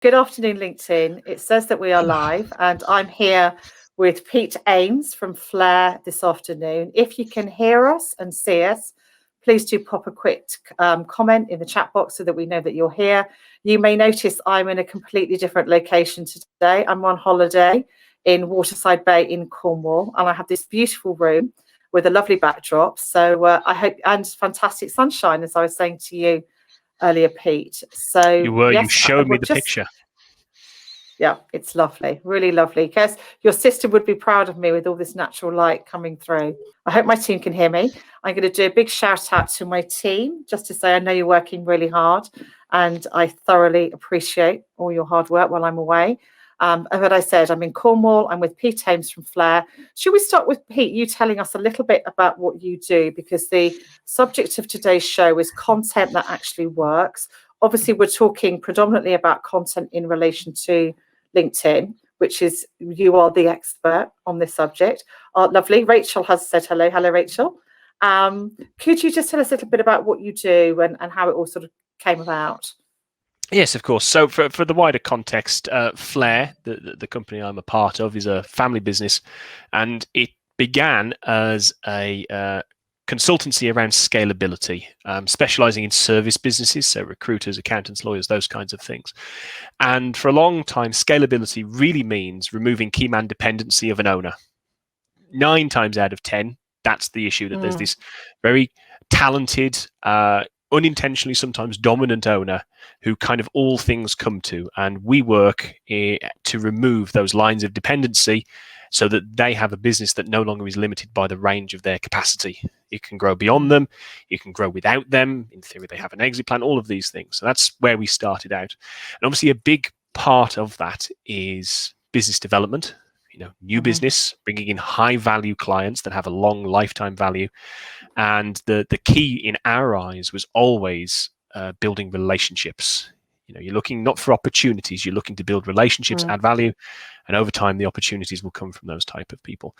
Good afternoon, LinkedIn. It says that we are live, and I'm here with Pete Ames from Flair this afternoon. If you can hear us and see us, please do pop a quick comment in the chat box so that we know that you're here. You may notice I'm in a completely different location today. I'm on holiday in Waterside Bay in Cornwall, and I have this beautiful room with a lovely backdrop. So I hope, and fantastic sunshine, as I was saying to you earlier, Pete. So you showed me the picture. Yeah, it's lovely, really lovely. Because your sister would be proud of me with all this natural light coming through. I hope my team can hear me. I'm going to do a big shout out to my team just to say I know you're working really hard, and I thoroughly appreciate all your hard work while I'm away. But I said, I'm in Cornwall. I'm with Pete Ames from Flair. Should we start with Pete, you telling us a little bit about what you do? Because the subject of today's show is content that actually works. Obviously, we're talking predominantly about content in relation to LinkedIn, which is, you are the expert on this subject. Lovely. Rachel has said hello. Hello, Rachel. Could you just tell us a little bit about what you do and how it all sort of came about? Yes, of course. So for the wider context, Flair, the company I'm a part of, is a family business, and it began as a consultancy around scalability, specializing in service businesses, so recruiters, accountants, lawyers, those kinds of things. And for a long time, scalability really means removing key man dependency of an owner. 9 times out of 10, that's the issue, that there's this very talented, unintentionally sometimes dominant owner who kind of all things come to, and we work to remove those lines of dependency so that they have a business that no longer is limited by the range of their capacity. It can grow beyond them, it can grow without them. In theory, they have an exit plan, all of these things. So that's where we started out. And obviously a big part of that is business development, new business, bringing in high value clients that have a long lifetime value. And the key in our eyes was always building relationships. You're looking not for opportunities, you're looking to build relationships, add value, and over time the opportunities will come from those type of people.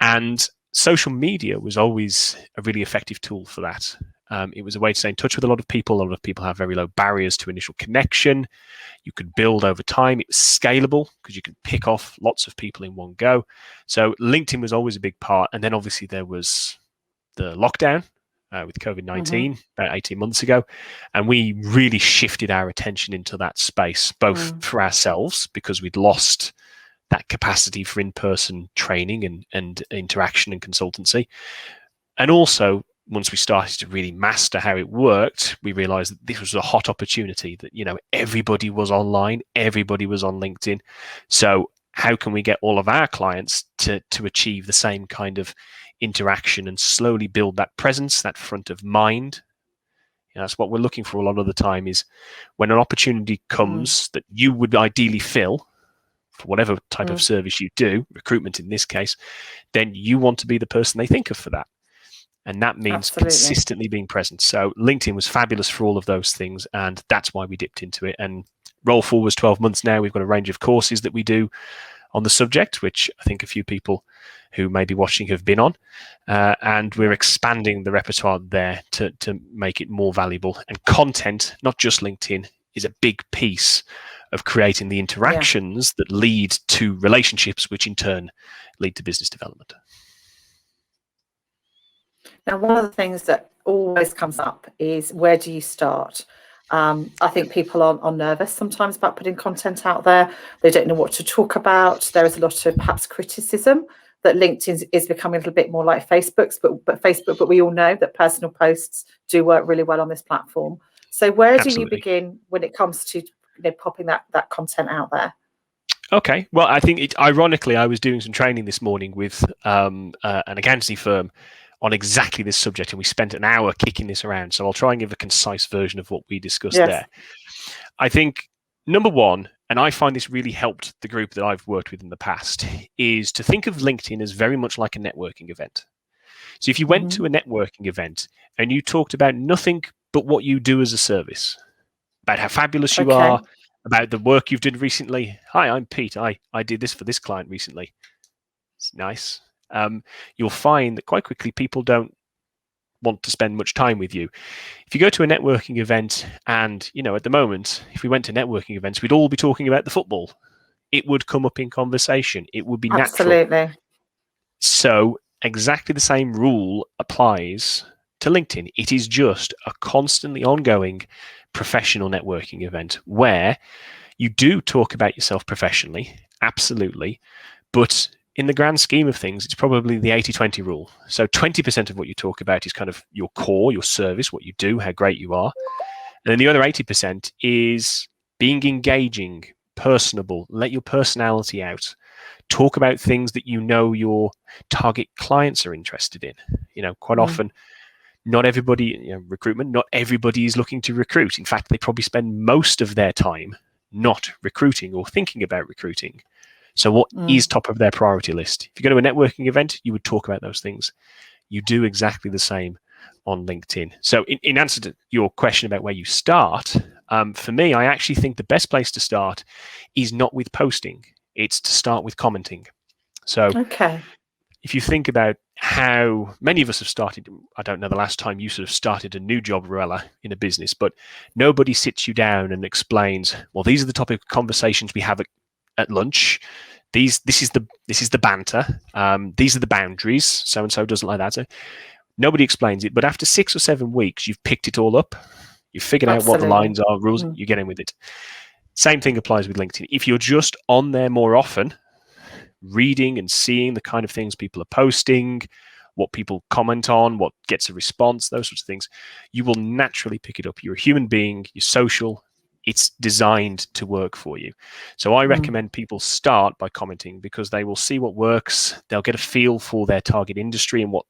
And social media was always a really effective tool for that. It was a way to stay in touch with a lot of people. A lot of people have very low barriers to initial connection. You could build over time. It was scalable because you could pick off lots of people in one go. So LinkedIn was always a big part. And then obviously there was the lockdown with COVID-19 about 18 months ago. And we really shifted our attention into that space, both for ourselves, because we'd lost that capacity for in-person training and interaction and consultancy. And also, once we started to really master how it worked, we realized that this was a hot opportunity, that, everybody was online, everybody was on LinkedIn. So how can we get all of our clients to achieve the same kind of interaction and slowly build that presence, that front of mind? That's what we're looking for a lot of the time, is when an opportunity comes that you would ideally fill for whatever type of service you do, recruitment in this case, then you want to be the person they think of for that. And that means consistently being present. So LinkedIn was fabulous for all of those things, and that's why we dipped into it. And roll forward 12 months now, we've got a range of courses that we do on the subject, which I think a few people who may be watching have been on. And we're expanding the repertoire there to make it more valuable. And content, not just LinkedIn, is a big piece of creating the interactions that lead to relationships, which in turn lead to business development. Now, one of the things that always comes up is, where do you start? I think people are nervous sometimes about putting content out there. They don't know what to talk about. There is a lot of perhaps criticism that LinkedIn is becoming a little bit more like Facebook's, but we all know that personal posts do work really well on this platform. So where do you begin when it comes to popping that content out there? Okay, well, I think ironically, I was doing some training this morning with an accountancy firm on exactly this subject, and we spent an hour kicking this around. So I'll try and give a concise version of what we discussed there. I think number one, and I find this really helped the group that I've worked with in the past, is to think of LinkedIn as very much like a networking event. So if you went to a networking event and you talked about nothing but what you do as a service, about how fabulous you are, about the work you've done recently. Hi, I'm Pete. I did this for this client recently. It's nice. You'll find that quite quickly people don't want to spend much time with you. If you go to a networking event, and at the moment, if we went to networking events, we'd all be talking about the football. It would come up in conversation. It would be natural. Absolutely. So exactly the same rule applies to LinkedIn. It is just a constantly ongoing professional networking event where you do talk about yourself professionally, absolutely, but in the grand scheme of things, it's probably the 80-20 rule. So 20% of what you talk about is kind of your core, your service, what you do, how great you are. And then the other 80% is being engaging, personable, let your personality out. Talk about things that your target clients are interested in. Quite often, not everybody, recruitment, not everybody is looking to recruit. In fact, they probably spend most of their time not recruiting or thinking about recruiting. So what is top of their priority list? If you go to a networking event, you would talk about those things. You do exactly the same on LinkedIn. So in answer to your question about where you start, for me, I actually think the best place to start is not with posting. It's to start with commenting. So if you think about how many of us have started, I don't know the last time you sort of started a new job, Ruella, in a business, but nobody sits you down and explains, well, these are the topic of conversations we have at lunch. This is the banter. These are the boundaries. So and so doesn't like that. So nobody explains it. But after 6 or 7 weeks, you've picked it all up. You've figured out what the lines are, rules. You get in with it. Same thing applies with LinkedIn. If you're just on there more often, reading and seeing the kind of things people are posting, what people comment on, what gets a response, those sorts of things, you will naturally pick it up. You're a human being. You're social. It's designed to work for you. So I recommend people start by commenting because they will see what works. They'll get a feel for their target industry and what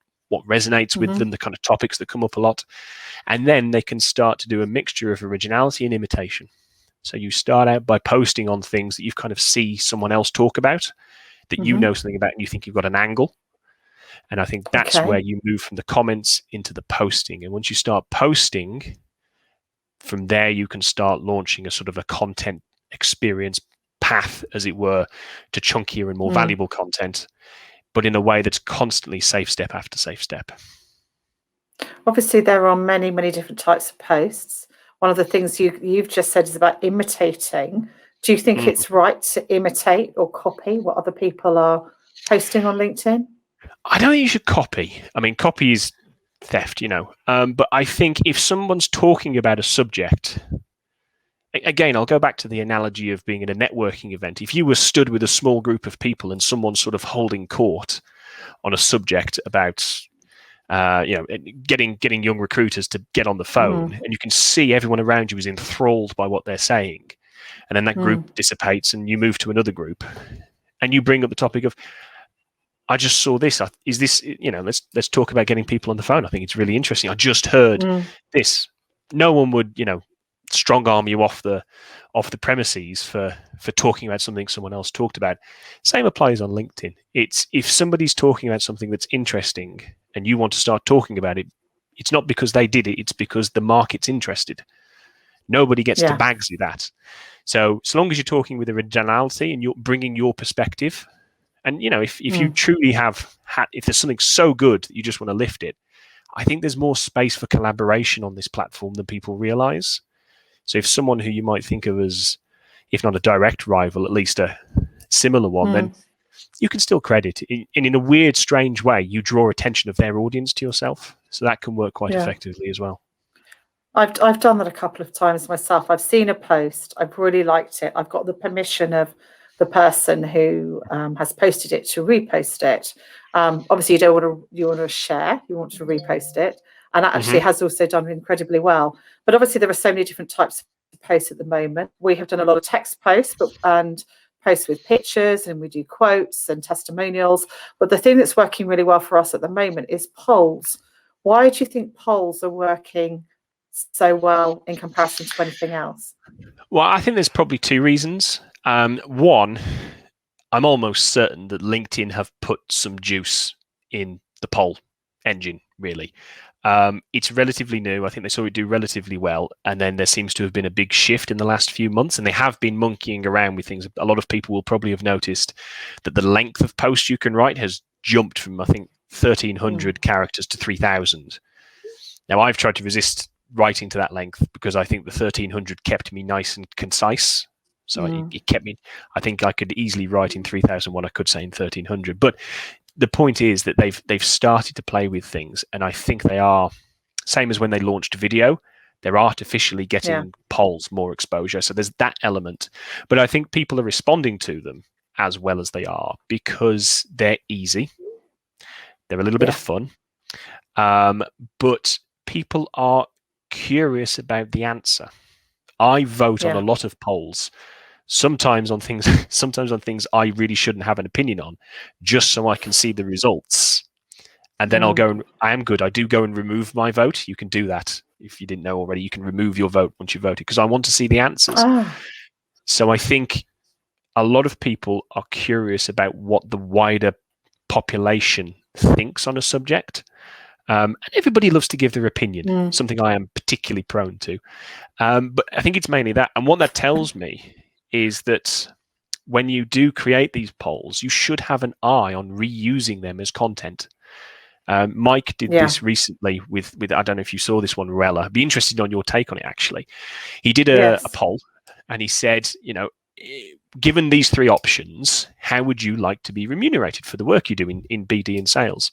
resonates with them, the kind of topics that come up a lot. And then they can start to do a mixture of originality and imitation. So you start out by posting on things that you kind of see someone else talk about, that you know something about and you think you've got an angle. And I think that's where you move from the comments into the posting. And once you start posting, from there, you can start launching a sort of a content experience path, as it were, to chunkier and more valuable content, but in a way that's constantly safe step after safe step. Obviously, there are many, many different types of posts. One of the things you've just said is about imitating. Do you think it's right to imitate or copy what other people are posting on LinkedIn? I don't think you should copy. I mean, copy is theft, but I think if someone's talking about a subject, again, I'll go back to the analogy of being at a networking event. If you were stood with a small group of people and someone's sort of holding court on a subject about getting young recruiters to get on the phone, and you can see everyone around you is enthralled by what they're saying, and then that group dissipates and you move to another group and you bring up the topic of, I just saw this. Is this, let's talk about getting people on the phone. I think it's really interesting. I just heard this. No one would, strong arm you off the premises for talking about something someone else talked about. Same applies on LinkedIn. It's if somebody's talking about something that's interesting and you want to start talking about it, it's not because they did it. It's because the market's interested. Nobody gets to Bagsy that. So long as you're talking with originality and you're bringing your perspective. And, if you truly if there's something so good that you just want to lift it, I think there's more space for collaboration on this platform than people realize. So if someone who you might think of as, if not a direct rival, at least a similar one, then you can still credit. And in a weird, strange way, you draw attention of their audience to yourself. So that can work quite effectively as well. I've done that a couple of times myself. I've seen a post. I've really liked it. I've got the permission of the person who has posted it to repost it. Obviously, you want to share. You want to repost it, and that actually has also done incredibly well. But obviously, there are so many different types of posts at the moment. We have done a lot of text posts, and posts with pictures, and we do quotes and testimonials. But the thing that's working really well for us at the moment is polls. Why do you think polls are working so well in comparison to anything else? Well, I think there's probably two reasons. One, I'm almost certain that LinkedIn have put some juice in the poll engine, really. It's relatively new. I think they saw it do relatively well. And then there seems to have been a big shift in the last few months. And they have been monkeying around with things. A lot of people will probably have noticed that the length of posts you can write has jumped from, I think, 1,300 characters to 3,000. Now, I've tried to resist writing to that length because I think the 1300 kept me nice and concise. So it kept me. I think I could easily write in 3000 what I could say in 1300. But the point is that they've started to play with things, and I think they are same as when they launched video. They're artificially getting polls more exposure. So there's that element. But I think people are responding to them as well as they are because they're easy. They're a little bit of fun. But people are curious about the answer. I vote on a lot of polls, sometimes on things I really shouldn't have an opinion on, just so I can see the results. And then I'll go and I do go and remove my vote. You can do that. If you didn't know already, you can remove your vote once you voted because I want to see the answers. So I think a lot of people are curious about what the wider population thinks on a subject. And everybody loves to give their opinion, something I am particularly prone to. But I think it's mainly that. And what that tells me is that when you do create these polls, you should have an eye on reusing them as content. Mike did this recently with I don't know if you saw this one, Rella. I'd be interested on your take on it, actually. He did a poll and he said, given these three options, how would you like to be remunerated for the work you do in BD and sales?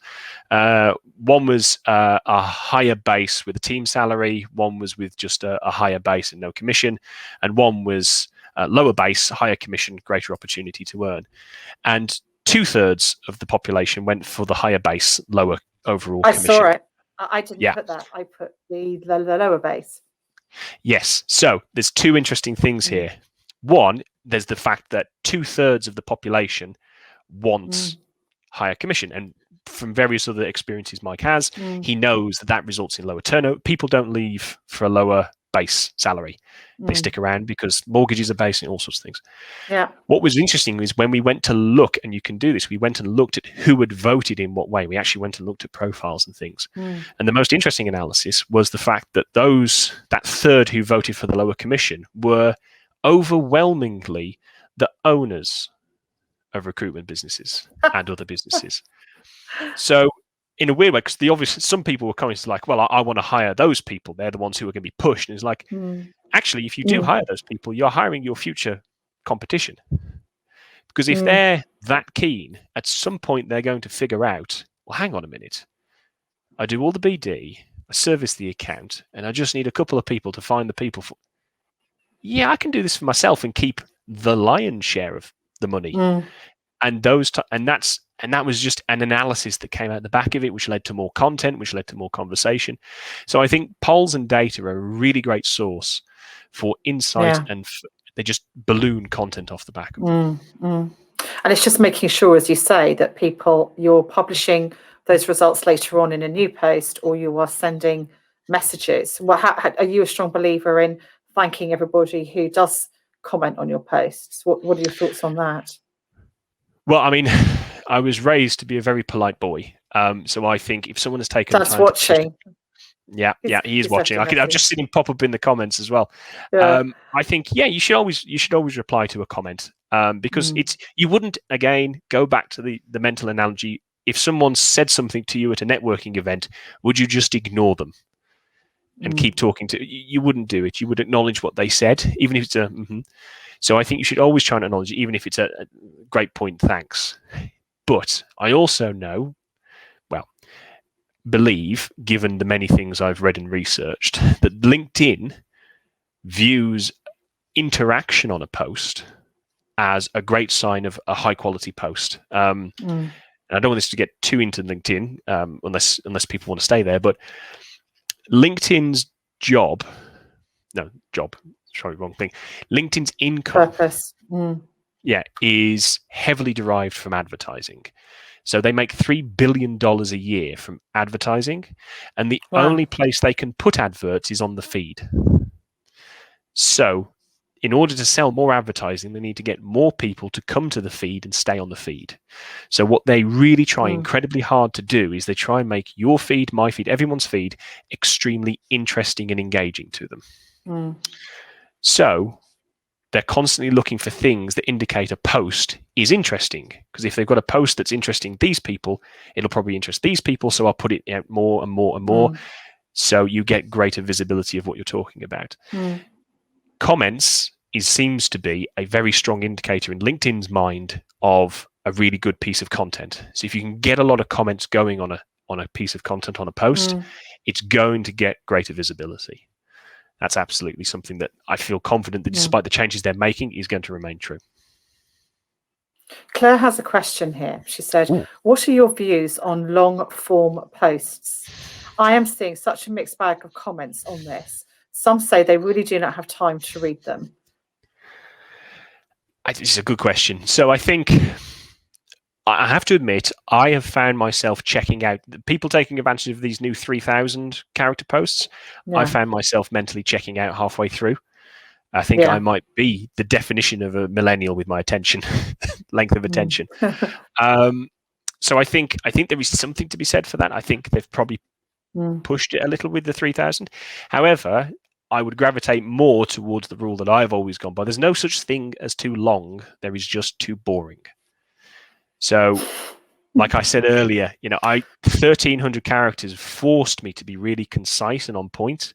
One was a higher base with a team salary. One was with just a higher base and no commission. And one was lower base, higher commission, greater opportunity to earn. And 2/3 of the population went for the higher base, lower overall commission. I saw it. I didn't put that. I put the lower base. Yes. So there's two interesting things here. One, there's the fact that 2/3 of the population wants higher commission. And from various other experiences Mike has, he knows that results in lower turnover. People don't leave for a lower base salary. They stick around because mortgages are based and all sorts of things. Yeah. What was interesting is when we went to look, and you can do this, we went and looked at who had voted in what way. We actually went and looked at profiles and things. And the most interesting analysis was the fact that that third who voted for the lower commission were overwhelmingly the owners of recruitment businesses and other businesses. So in a weird way, because some people were coming to like, well, I want to hire those people. They're the ones who are going to be pushed. And it's like, actually, if you do hire those people, you're hiring your future competition. Because if they're that keen, at some point they're going to figure out, well, hang on a minute. I do all the BD, I service the account, and I just need a couple of people to find the people for. Yeah, I can do this for myself and keep the lion's share of the money. And that was just an analysis that came out the back of it, which led to more content, which led to more conversation. So I think polls and data are a really great source for insight, and they just balloon content off the back of them. And it's just making sure, as you say, that you're publishing those results later on in a new post, or you are sending messages. Are you a strong believer in thanking everybody who does comment on your posts? What are your thoughts on that? Well, I mean, I was raised to be a very polite boy. So I think if someone has taken Dad's watching. He is watching. I've just seen him pop up in the comments as well. I think, you should always reply to a comment because you wouldn't, again, go back to the mental analogy. If someone said something to you at a networking event, would you just ignore them and keep talking you wouldn't do it. You would acknowledge what they said, even if it's So I think you should always try and acknowledge it, even if it's a great point, thanks. But I also believe, given the many things I've read and researched, that LinkedIn views interaction on a post as a great sign of a high quality post. And I don't want this to get too into LinkedIn, unless people want to stay there, but LinkedIn's LinkedIn's income purpose is heavily derived from advertising. So they make $3 billion a year from advertising, and the only place they can put adverts is on the feed. So in order to sell more advertising, they need to get more people to come to the feed and stay on the feed. So what they really try incredibly hard to do is they try and make your feed, my feed, everyone's feed extremely interesting and engaging to them. So they're constantly looking for things that indicate a post is interesting. Because if they've got a post that's interesting these people, it'll probably interest these people. So I'll put it out more and more and more. So you get greater visibility of what you're talking about. Comments seems to be a very strong indicator in LinkedIn's mind of a really good piece of content. So if you can get a lot of comments going on a piece of content on a post, it's going to get greater visibility. That's absolutely something that I feel confident that despite the changes they're making is going to remain true. Claire has a question here. She said, what are your views on long form posts? I am seeing such a mixed bag of comments on this. Some say they really do not have time to read them. It's a good question. So I think I have to admit, I have found myself checking out people taking advantage of these new 3,000 character posts. I found myself mentally checking out halfway through. I think I might be the definition of a millennial with my attention, length of attention. So I think there is something to be said for that. I think they've probably pushed it a little with the 3,000. However, I would gravitate more towards the rule that I've always gone by. There's no such thing as too long. There is just too boring. So, like I said earlier, 1,300 characters forced me to be really concise and on point.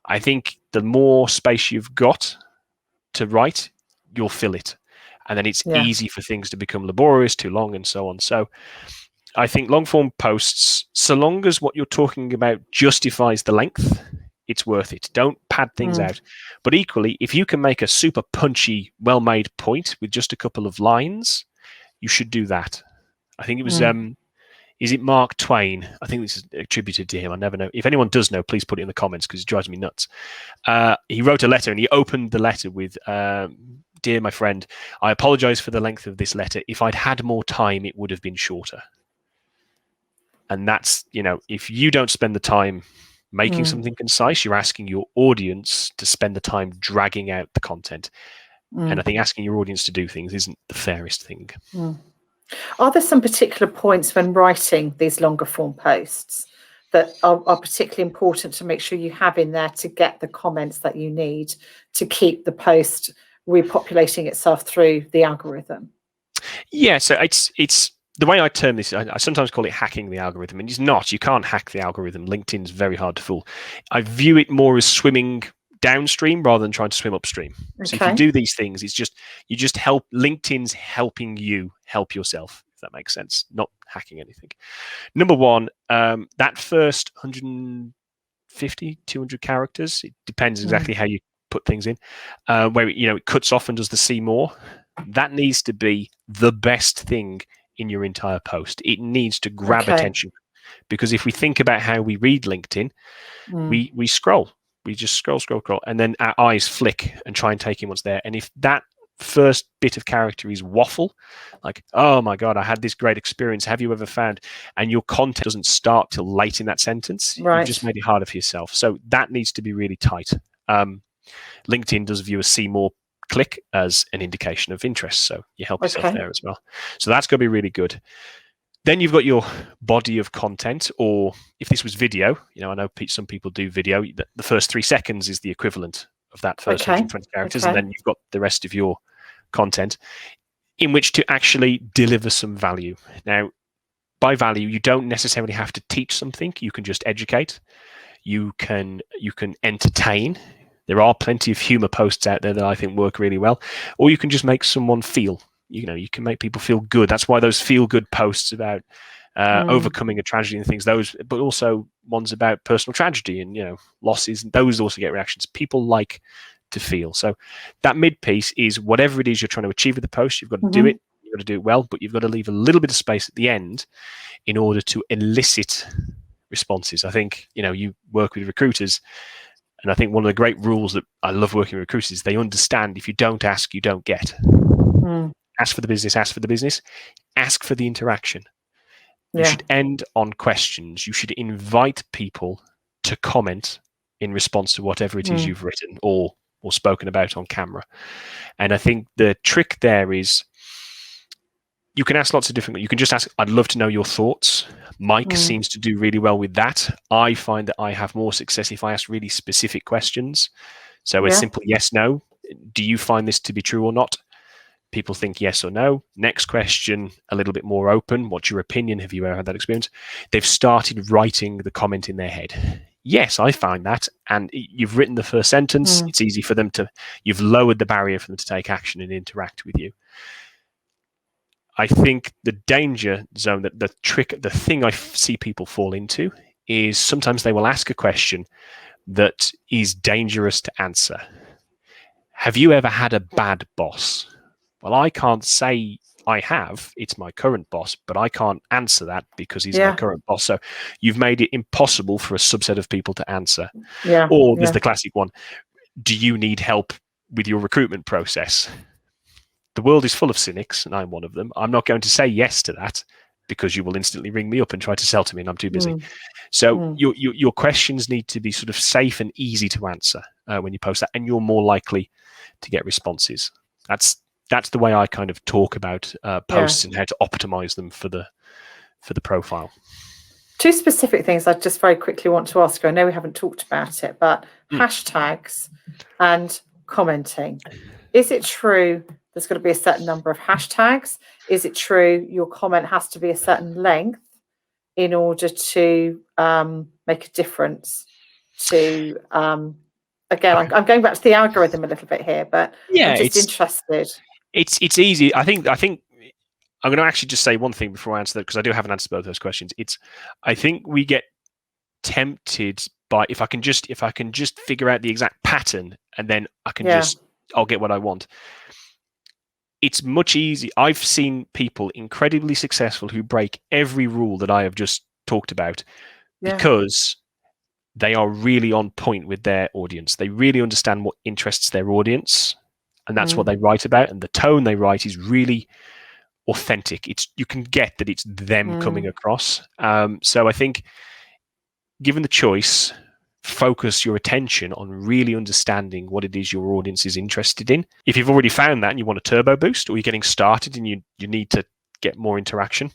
I think the more space you've got to write, you'll fill it. And then it's easy for things to become laborious, too long, and so on. So I think long form posts, so long as what you're talking about justifies the length, it's worth it. Don't pad things out. But equally, if you can make a super punchy, well-made point with just a couple of lines, you should do that. I think it was... is it Mark Twain? I think this is attributed to him. I never know. If anyone does know, please put it in the comments because it drives me nuts. He wrote a letter and he opened the letter with, "Dear my friend, I apologize for the length of this letter. If I'd had more time, it would have been shorter." And that's, if you don't spend the time making something concise, you're asking your audience to spend the time dragging out the content. And I think asking your audience to do things isn't the fairest thing. Are there some particular points when writing these longer form posts that are particularly important to make sure you have in there to get the comments that you need to keep the post repopulating itself through the algorithm? Yeah, so it's the way I term this, I sometimes call it hacking the algorithm, and it's not. You can't hack the algorithm. LinkedIn's very hard to fool. I view it more as swimming downstream rather than trying to swim upstream. Okay. So if you do these things, you just help. LinkedIn's helping you help yourself, if that makes sense, not hacking anything. Number one, that first 150, 200 characters, it depends exactly how you put things in, where it cuts off and does the see more. That needs to be the best thing in your entire post. It needs to grab attention, because if we think about how we read LinkedIn, we scroll. We just scroll, and then our eyes flick and try and take in what's there. And if that first bit of character is waffle, like, "Oh my God, I had this great experience. Have you ever found?" and your content doesn't start till late in that sentence, you've just made it harder for yourself. So that needs to be really tight. LinkedIn does view a see more click as an indication of interest. So you help yourself there as well. So that's going to be really good. Then you've got your body of content, or if this was video, I know some people do video. The first 3 seconds is the equivalent of that first 120 characters, and then you've got the rest of your content in which to actually deliver some value. Now, by value, you don't necessarily have to teach something. You can just educate. You can entertain. There are plenty of humor posts out there that I think work really well, or you can just make someone feel. You can make people feel good. That's why those feel-good posts about overcoming a tragedy and things, those, but also ones about personal tragedy and losses, those also get reactions. People like to feel. So that mid piece is whatever it is you're trying to achieve with the post. You've got to do it. You've got to do it well, but you've got to leave a little bit of space at the end in order to elicit responses. I think you work with recruiters, and I think one of the great rules that I love working with recruiters is they understand if you don't ask, you don't get. Ask for the business, ask for the business, ask for the interaction. You should end on questions. You should invite people to comment in response to whatever it is you've written or spoken about on camera. And I think the trick there is you can ask lots of different, you can just ask, "I'd love to know your thoughts." Mike seems to do really well with that. I find that I have more success if I ask really specific questions. So a simple yes, no. Do you find this to be true or not? People think yes or no. Next question, a little bit more open. What's your opinion? Have you ever had that experience? They've started writing the comment in their head. yes, I find that. And you've written the first sentence. It's easy for them you've lowered the barrier for them to take action and interact with you. I think the danger zone, that the thing I see people fall into is sometimes they will ask a question that is dangerous to answer. Have you ever had a bad boss? Well, I can't say I have. It's my current boss, but I can't answer that because he's my current boss. So you've made it impossible for a subset of people to answer. Or there's the classic one. Do you need help with your recruitment process? The world is full of cynics, and I'm one of them. I'm not going to say yes to that because you will instantly ring me up and try to sell to me, and I'm too busy. So your questions need to be sort of safe and easy to answer when you post that, and you're more likely to get responses. That's the way I kind of talk about posts and how to optimize them for the profile. Two specific things I just very quickly want to ask you. I know we haven't talked about it, but hashtags and commenting. Is it true there's got to be a certain number of hashtags? Is it true your comment has to be a certain length in order to make a difference to again, I'm going back to the algorithm a little bit here, but I'm just interested. It's easy. I think I'm going to actually just say one thing before I answer that, because I do have an answer to both those questions. I think we get tempted by if I can just figure out the exact pattern, and then I can I'll get what I want. It's much easier. I've seen people incredibly successful who break every rule that I have just talked about because they are really on point with their audience. They really understand what interests their audience, and that's what they write about. And the tone they write is really authentic. You can get that it's them coming across. So I think, given the choice, focus your attention on really understanding what it is your audience is interested in. If you've already found that and you want a turbo boost, or you're getting started and you need to get more interaction,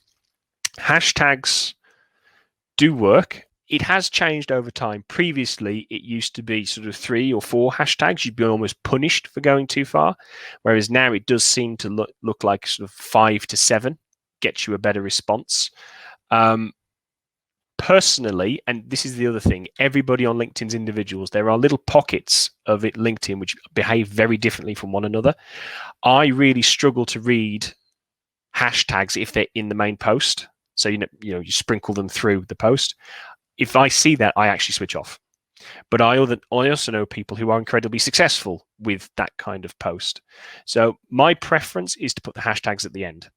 hashtags do work. It has changed over time. Previously, it used to be sort of 3 or 4 hashtags. You'd be almost punished for going too far, whereas now it does seem to look like sort of 5 to 7 gets you a better response. Personally, and this is the other thing, everybody on LinkedIn's individuals. There are little pockets of LinkedIn which behave very differently from one another. I really struggle to read hashtags if they're in the main post. So you sprinkle them through the post. If I see that, I actually switch off. But I also know people who are incredibly successful with that kind of post. So my preference is to put the hashtags at the end,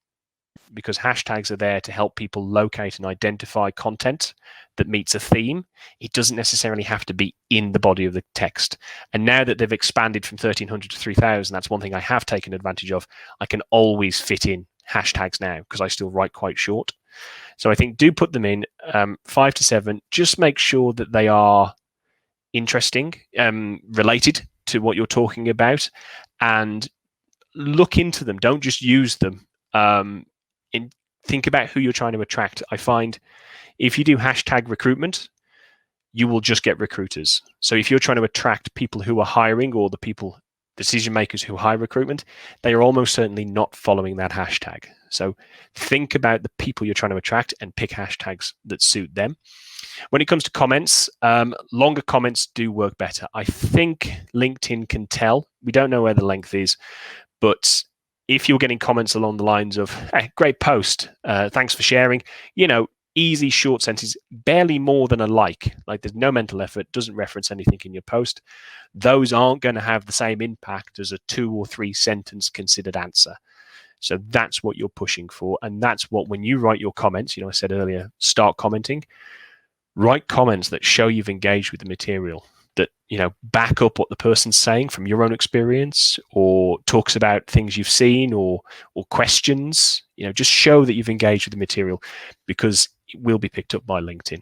because hashtags are there to help people locate and identify content that meets a theme. It doesn't necessarily have to be in the body of the text. And now that they've expanded from 1,300 to 3,000, that's one thing I have taken advantage of. I can always fit in hashtags now because I still write quite short. So I think do put them in 5 to 7. Just make sure that they are interesting, related to what you're talking about, and look into them. Don't just use them. Think about who you're trying to attract. I find if you do hashtag recruitment, you will just get recruiters. So if you're trying to attract people who are hiring, or the decision makers who hire recruitment, they are almost certainly not following that hashtag. So think about the people you're trying to attract and pick hashtags that suit them. When it comes to comments, longer comments do work better. I think LinkedIn can tell. We don't know where the length is, but if you're getting comments along the lines of, hey, great post, thanks for sharing, easy short sentences, barely more than a like there's no mental effort, doesn't reference anything in your post, those aren't going to have the same impact as a 2 or 3 sentence considered answer. So that's what you're pushing for. And that's what, when you write your comments, I said earlier, start commenting, write comments that show you've engaged with the material, that back up what the person's saying from your own experience, or talks about things you've seen, or questions. Just show that you've engaged with the material, because it will be picked up by LinkedIn.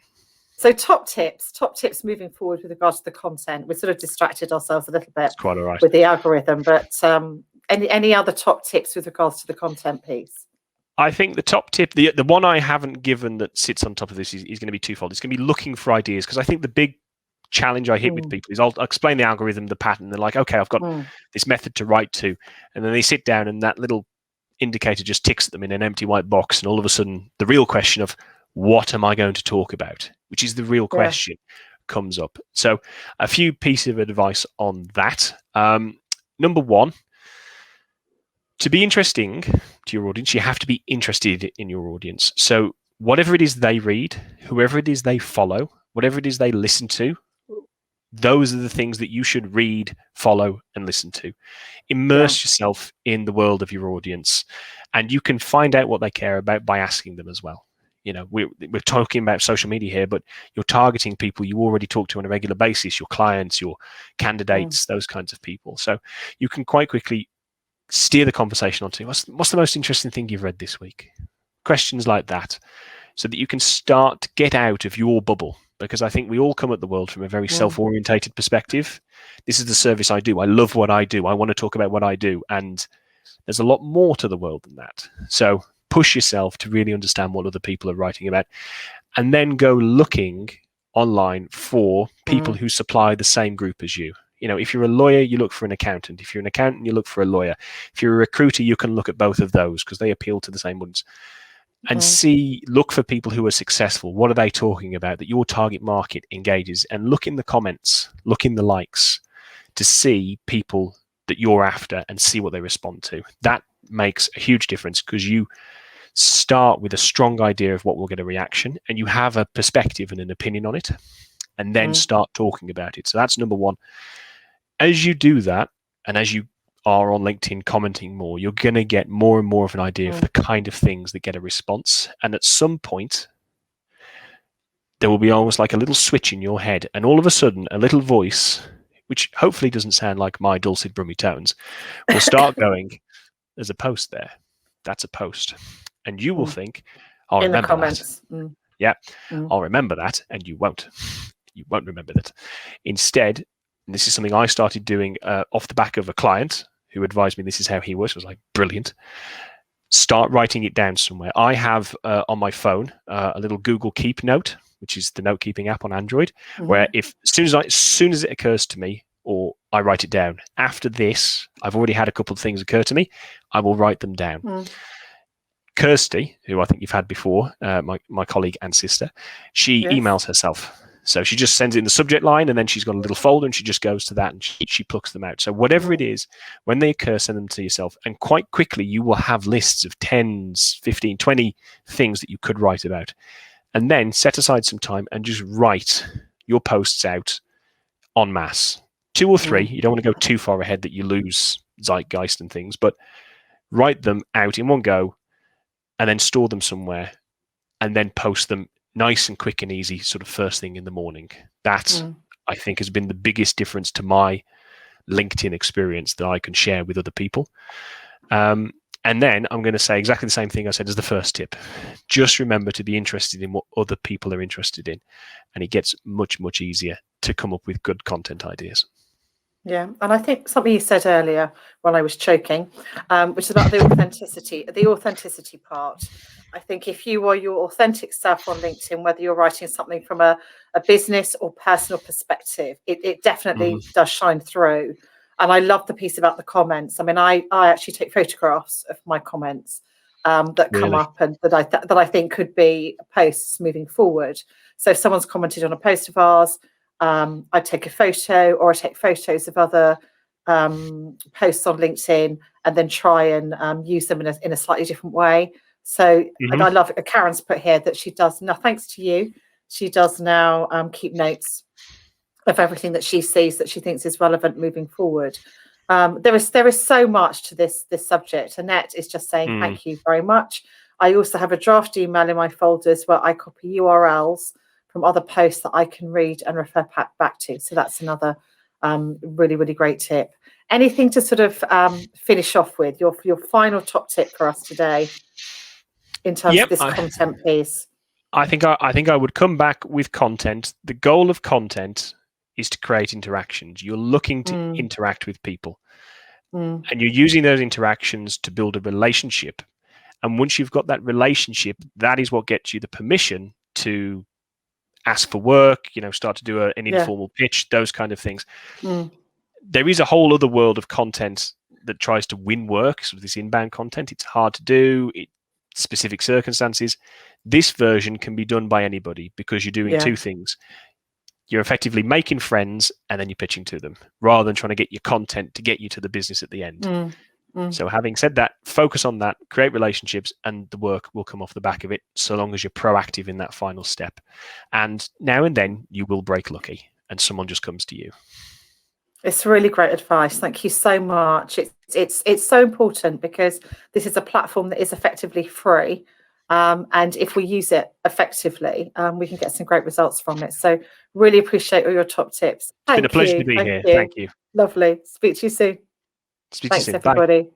So top tips moving forward with regards to the content. We sort of distracted ourselves a little bit quite all right with the algorithm, but any other top tips with regards to the content piece? I think the top tip, the one I haven't given that sits on top of this is going to be twofold. It's going to be looking for ideas, because I think the big challenge I hit with people is I'll explain the algorithm, the pattern. They're like, okay, I've got this method to write to. And then they sit down and that little indicator just ticks at them in an empty white box. And all of a sudden, the real question of what am I going to talk about, which is the real question. comes up. So a few pieces of advice on that. Number one, to be interesting to your audience, you have to be interested in your audience. So whatever it is they read, whoever it is they follow, whatever it is they listen to, those are the things that you should read, follow, and listen to. Immerse yourself in the world of your audience, and you can find out what they care about by asking them as well. You know, we're talking about social media here, but you're targeting people you already talk to on a regular basis, your clients, your candidates, those kinds of people. So you can quite quickly steer the conversation onto what's the most interesting thing you've read this week? Questions like that, so that you can start to get out of your bubble. Because I think we all come at the world from a very self-orientated perspective. This is the service I do. I love what I do. I want to talk about what I do. And there's a lot more to the world than that. So push yourself to really understand what other people are writing about. And then go looking online for people who supply the same group as you. You know, if you're a lawyer, you look for an accountant. If you're an accountant, you look for a lawyer. If you're a recruiter, you can look at both of those because they appeal to the same ones. And look for people who are successful. What are they talking about that your target market engages? And look in the comments, look in the likes to see people that you're after and see what they respond to. That makes a huge difference because you start with a strong idea of what will get a reaction and you have a perspective and an opinion on it and then start talking about it. So that's number one. As you do that and as you are on LinkedIn commenting more, you're going to get more and more of an idea of the kind of things that get a response. And at some point, there will be almost like a little switch in your head. And all of a sudden, a little voice, which hopefully doesn't sound like my dulcet brummy tones, will start going, there's a post there. That's a post. And you will think, I'll remember in the comments. that. Yeah, I'll remember that. And you won't. You won't remember that. Instead, and this is something I started doing off the back of a client who advised me this is how he works. I was like, brilliant. Start writing it down somewhere. I have on my phone a little Google Keep note, which is the note-keeping app on Android, where as soon as it occurs to me, or I write it down. After this, I've already had a couple of things occur to me. I will write them down. Kirsty, who I think you've had before, my colleague and sister, she emails herself. So she just sends it in the subject line and then she's got a little folder and she just goes to that and she plucks them out. So whatever it is, when they occur, send them to yourself. And quite quickly, you will have lists of 10, 15, 20 things that you could write about. And then set aside some time and just write your posts out en masse. 2 or 3. You don't want to go too far ahead that you lose zeitgeist and things, but write them out in one go and then store them somewhere and then post them nice and quick and easy, sort of first thing in the morning. That, I think, has been the biggest difference to my LinkedIn experience that I can share with other people. And then I'm going to say exactly the same thing I said as the first tip. Just remember to be interested in what other people are interested in. And it gets much, much easier to come up with good content ideas. Yeah, and I think something you said earlier when I was choking, which is about the authenticity part. I think if you are your authentic self on LinkedIn, whether you're writing something from a business or personal perspective, it definitely does shine through. And I love the piece about the comments. I mean, I actually take photographs of my comments that come up and that I think could be posts moving forward. So if someone's commented on a post of ours, I take a photo or I take photos of other posts on LinkedIn and then try and use them in a slightly different way. So I love Karen's put here that she does now, thanks to you, she does now keep notes of everything that she sees that she thinks is relevant moving forward. There is so much to this subject. Annette is just saying thank you very much. I also have a draft email in my folders where I copy URLs from other posts that I can read and refer back to. So that's another really, really great tip. Anything to sort of finish off with, your final top tip for us today in terms of this content piece? I think I would come back with content. The goal of content is to create interactions. You're looking to interact with people. And you're using those interactions to build a relationship. And once you've got that relationship, that is what gets you the permission to ask for work, start to do an informal pitch, those kind of things. There is a whole other world of content that tries to win work, sort of this inbound content. It's hard to do, specific circumstances. This version can be done by anybody because you're doing two things. you're effectively making friends and then you're pitching to them rather than trying to get your content to get you to the business at the end. So having said that, focus on that, create relationships, and the work will come off the back of it, so long as you're proactive in that final step. And now and then you will break lucky and someone just comes to you. It's really great advice. Thank you so much. It's so important, because this is a platform that is effectively free. And if we use it effectively, we can get some great results from it. So really appreciate all your top tips. It's been a pleasure to be here. Thank you. Lovely. Speak to you soon. Speak to you Thanks, soon. everybody. Bye.